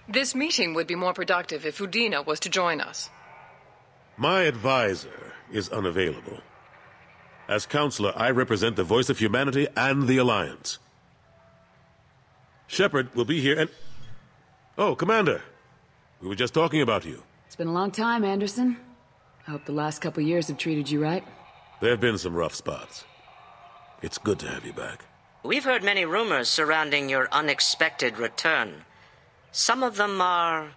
This meeting would be more productive if Udina was to join us. My advisor is unavailable. As counselor, I represent the voice of humanity and the Alliance. Shepard will be here and... Oh, Commander. We were just talking about you. It's been a long time, Anderson. I hope the last couple years have treated you right. There have been some rough spots. It's good to have you back. We've heard many rumors surrounding your unexpected return. Some of them are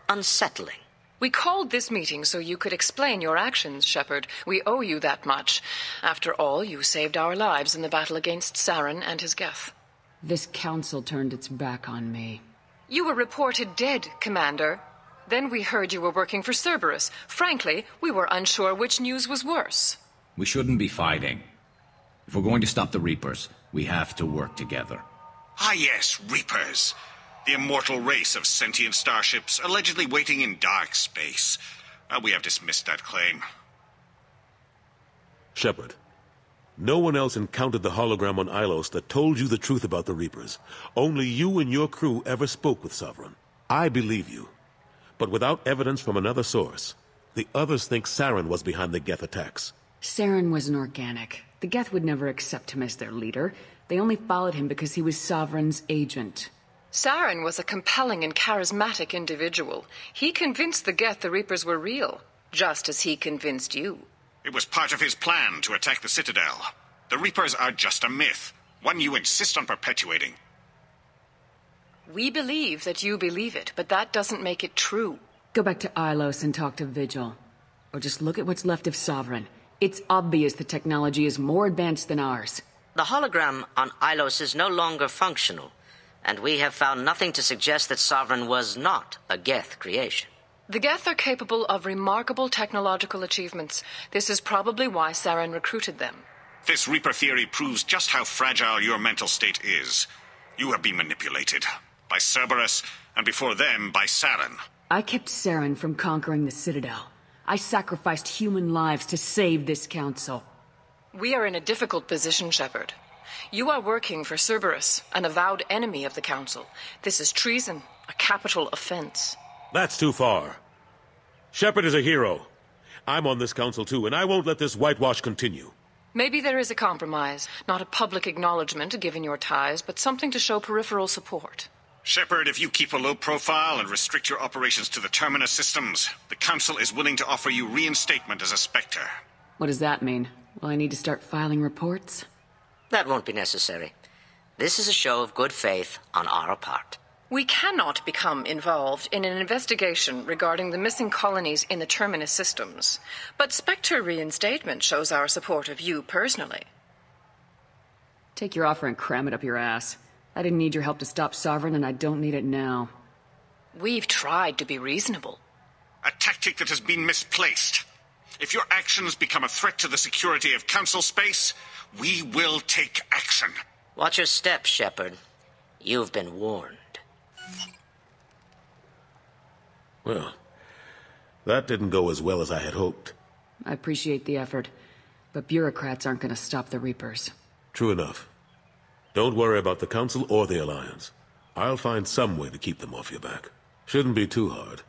unsettling. We called this meeting so you could explain your actions, Shepard. We owe you that much. After all, you saved our lives in the battle against Saren and his Geth. This council turned its back on me. You were reported dead, Commander. Then we heard you were working for Cerberus. Frankly, we were unsure which news was worse. We shouldn't be fighting. If we're going to stop the Reapers, we have to work together. Ah yes, Reapers. The immortal race of sentient starships allegedly waiting in dark space. We have dismissed that claim. Shepard, no one else encountered the hologram on Ilos that told you the truth about the Reapers. Only you and your crew ever spoke with Sovereign. I believe you. But without evidence from another source, the others think Saren was behind the Geth attacks. Saren was an organic. The Geth would never accept him as their leader. They only followed him because he was Sovereign's agent. Saren was a compelling and charismatic individual. He convinced the Geth the Reapers were real, just as he convinced you. It was part of his plan to attack the Citadel. The Reapers are just a myth, one you insist on perpetuating. We believe that you believe it, but that doesn't make it true. Go back to Ilos and talk to Vigil. Or just look at what's left of Sovereign. It's obvious the technology is more advanced than ours. The hologram on Ilos is no longer functional, and we have found nothing to suggest that Sovereign was not a Geth creation. The Geth are capable of remarkable technological achievements. This is probably why Saren recruited them. This Reaper theory proves just how fragile your mental state is. You have been manipulated. By Cerberus, and before them, by Saren. I kept Saren from conquering the Citadel. I sacrificed human lives to save this council. We are in a difficult position, Shepard. You are working for Cerberus, an avowed enemy of the Council. This is treason, a capital offense. That's too far. Shepard is a hero. I'm on this council too, and I won't let this whitewash continue. Maybe there is a compromise. Not a public acknowledgement given your ties, but something to show peripheral support. Shepard, if you keep a low profile and restrict your operations to the Terminus systems, the Council is willing to offer you reinstatement as a Spectre. What does that mean? Will I need to start filing reports? That won't be necessary. This is a show of good faith on our part. We cannot become involved in an investigation regarding the missing colonies in the Terminus systems, but Spectre reinstatement shows our support of you personally. Take your offer and cram it up your ass. I didn't need your help to stop Sovereign, and I don't need it now. We've tried to be reasonable. A tactic that has been misplaced. If your actions become a threat to the security of Council space, we will take action. Watch your step, Shepard. You've been warned. Well, that didn't go as well as I had hoped. I appreciate the effort, but bureaucrats aren't going to stop the Reapers. True enough. Don't worry about the Council or the Alliance. I'll find some way to keep them off your back. Shouldn't be too hard.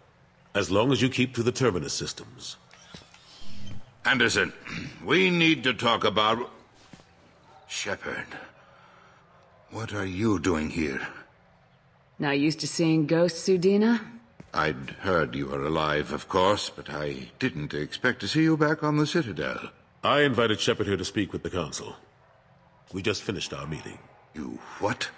As long as you keep to the Terminus systems. Anderson, we need to talk about... Shepard, what are you doing here? Not used to seeing ghosts, Udina? I'd heard you were alive, of course, but I didn't expect to see you back on the Citadel. I invited Shepard here to speak with the Council. We just finished our meeting. You what?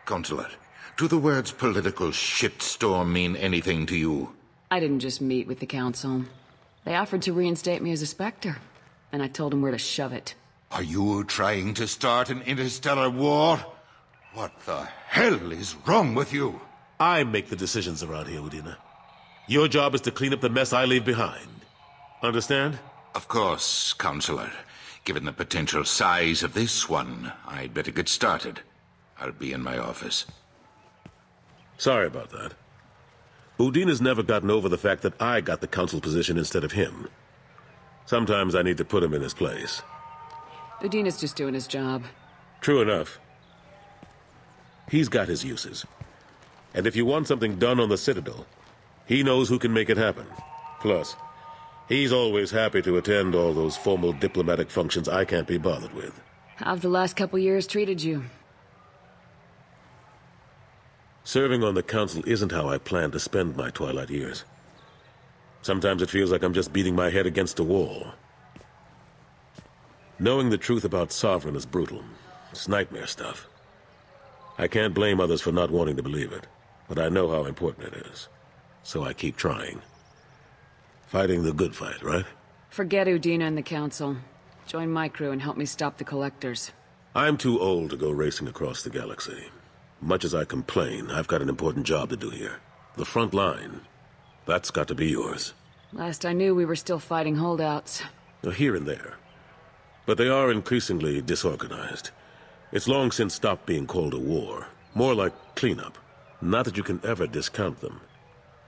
Consular, do the words political shitstorm mean anything to you? I didn't just meet with the Council. They offered to reinstate me as a Spectre, and I told them where to shove it. Are you trying to start an interstellar war? What the hell is wrong with you? I make the decisions around here, Udina. Your job is to clean up the mess I leave behind. Understand? Of course, Counselor. Given the potential size of this one, I'd better get started. I'll be in my office. Sorry about that. Udina's never gotten over the fact that I got the Council position instead of him. Sometimes I need to put him in his place. Udina's just doing his job. True enough. He's got his uses. And if you want something done on the Citadel, he knows who can make it happen. Plus, he's always happy to attend all those formal diplomatic functions I can't be bothered with. How've the last couple years treated you? Serving on the Council isn't how I plan to spend my twilight years. Sometimes it feels like I'm just beating my head against a wall. Knowing the truth about Sovereign is brutal. It's nightmare stuff. I can't blame others for not wanting to believe it, but I know how important it is. So I keep trying. Fighting the good fight, right? Forget Udina and the Council. Join my crew and help me stop the Collectors. I'm too old to go racing across the galaxy. Much as I complain, I've got an important job to do here. The front line. That's got to be yours. Last I knew, we were still fighting holdouts. Here and there. But they are increasingly disorganized. It's long since stopped being called a war. More like cleanup. Not that you can ever discount them.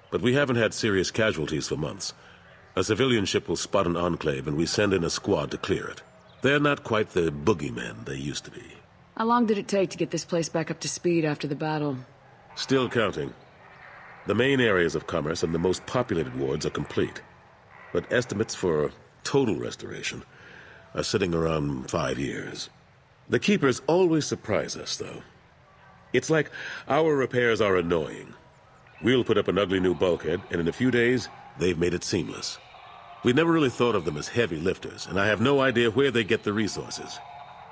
But we haven't had serious casualties for months. A civilian ship will spot an enclave and we send in a squad to clear it. They're not quite the boogeymen they used to be. How long did it take to get this place back up to speed after the battle? Still counting. The main areas of commerce and the most populated wards are complete. But estimates for total restoration are sitting around 5 years. The Keepers always surprise us, though. It's like our repairs are annoying. We'll put up an ugly new bulkhead, and in a few days, they've made it seamless. We never really thought of them as heavy lifters, and I have no idea where they get the resources.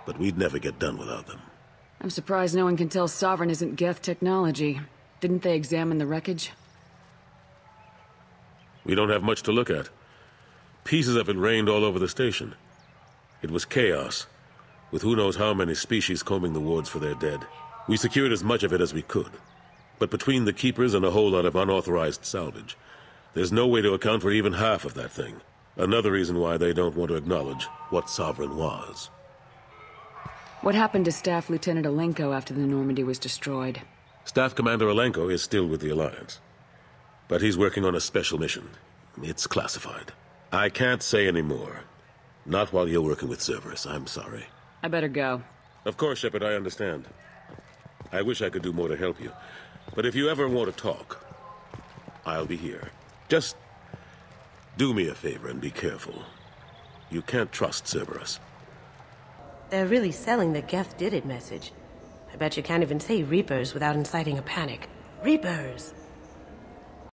But we'd never get done without them. I'm surprised no one can tell Sovereign isn't Geth technology. Didn't they examine the wreckage? We don't have much to look at. Pieces of it rained all over the station. It was chaos, with who knows how many species combing the wards for their dead. We secured as much of it as we could. But between the Keepers and a whole lot of unauthorized salvage, there's no way to account for even half of that thing. Another reason why they don't want to acknowledge what Sovereign was. What happened to Staff Lieutenant Alenko after the Normandy was destroyed? Staff Commander Alenko is still with the Alliance. But he's working on a special mission. It's classified. I can't say any more. Not while you're working with Cerberus, I'm sorry. I better go. Of course, Shepard, I understand. I wish I could do more to help you. But if you ever want to talk, I'll be here. Just do me a favor and be careful. You can't trust Cerberus. They're really selling the Geth did it message. I bet you can't even say Reapers without inciting a panic. Reapers!